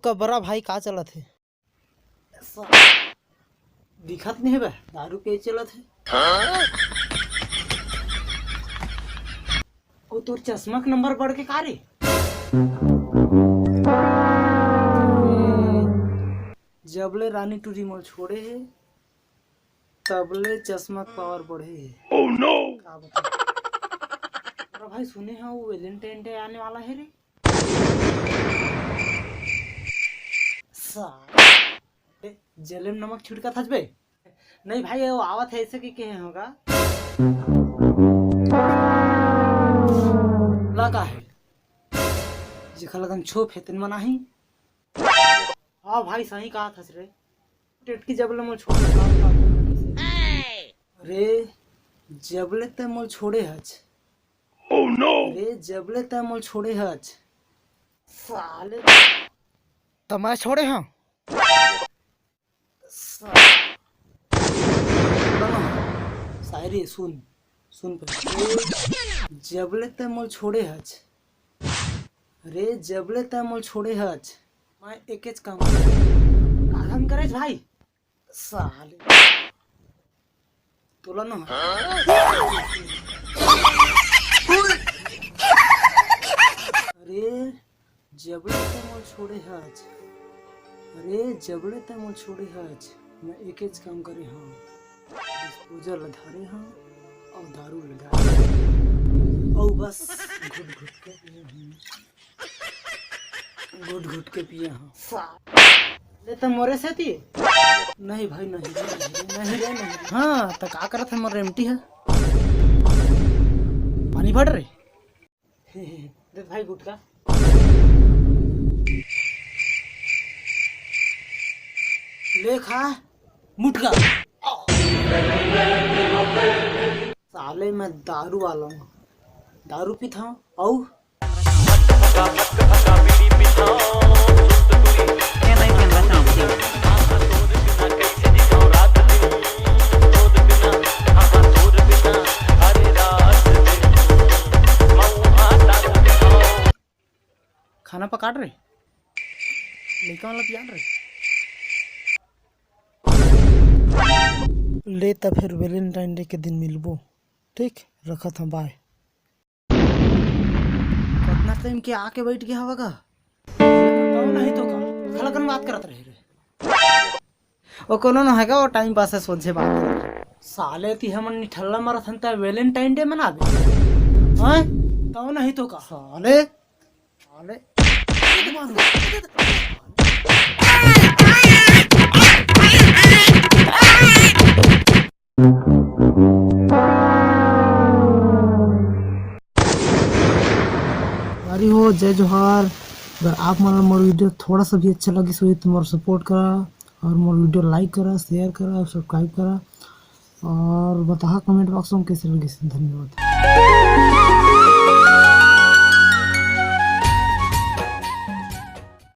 का बड़ा भाई का चलत है? दिखत नहीं है बे, दारू पे चलत है। ओ तोर चश्मा का नंबर पढ़ के का रे? जबले रानी टूरी मोल छोड़े है तबले चश्मा का पावर बढ़े है। Oh no! का बता? अरे भाई सुने हैं वो वैलेंटाइन डे आने वाला है रे। जले में नमक छिड़का था बे? नहीं भाई वो आवत है ऐसे कि होगा लगा है जिखा लगन छोप है तिन मना ही। हाँ भाई सही कहा था रे। टेटकी जबले मोल छोड़ रे जबले ते मोल छोड़े हज। Oh no! रे जबले ते मोल छोड़े हज साले तमा छोड़े हाँ शायरी सुन सुन पे। जबले ते मोल छोड़े हज रे जबले ते मोल छोड़े हज मैं एकेच काम करे भाई साले तोला न अरे जबले ते मोल छोड़े हज अरे जबले ते मोल छोड़े हज मैं एकेच काम करे हाँ डिस्पोजल लधारे हाँ और दारू लधारे और बस घुट घुट के पिए हाँ ले तो मोरे से थी नहीं भाई नहीं हाँ तो का करत है मोर रेमटी है पानी भर रे दे भाई गुटका ले खा मुटका साले मैं दारू वाला हूँ दारू पीता हूँ औ खाना पकाट रहे लड़का वाला पियान रहे ले तो फिर वैलेंटाइन डे के दिन मिलबो ठीक रखा था बाय। कितना टाइम के आके बैठ गया होगा नहीं तो का खलकन बात करत रहे रे ओ कोनो न हैगा वो टाइम पास है सोचे बात साले ती हमन निठल्ला मारत हन त वैलेंटाइन डे मनाबे हैं तो नहीं तो का साले साले अरे हो जय जोहार। अगर आप मेरा मोर वीडियो थोड़ा सा भी अच्छा लगे तो तुम्हारा सपोर्ट करा और मोर वीडियो लाइक करा शेयर करा सब्सक्राइब करा और बता कमेंट बॉक्स में कैसे लगे। धन्यवाद।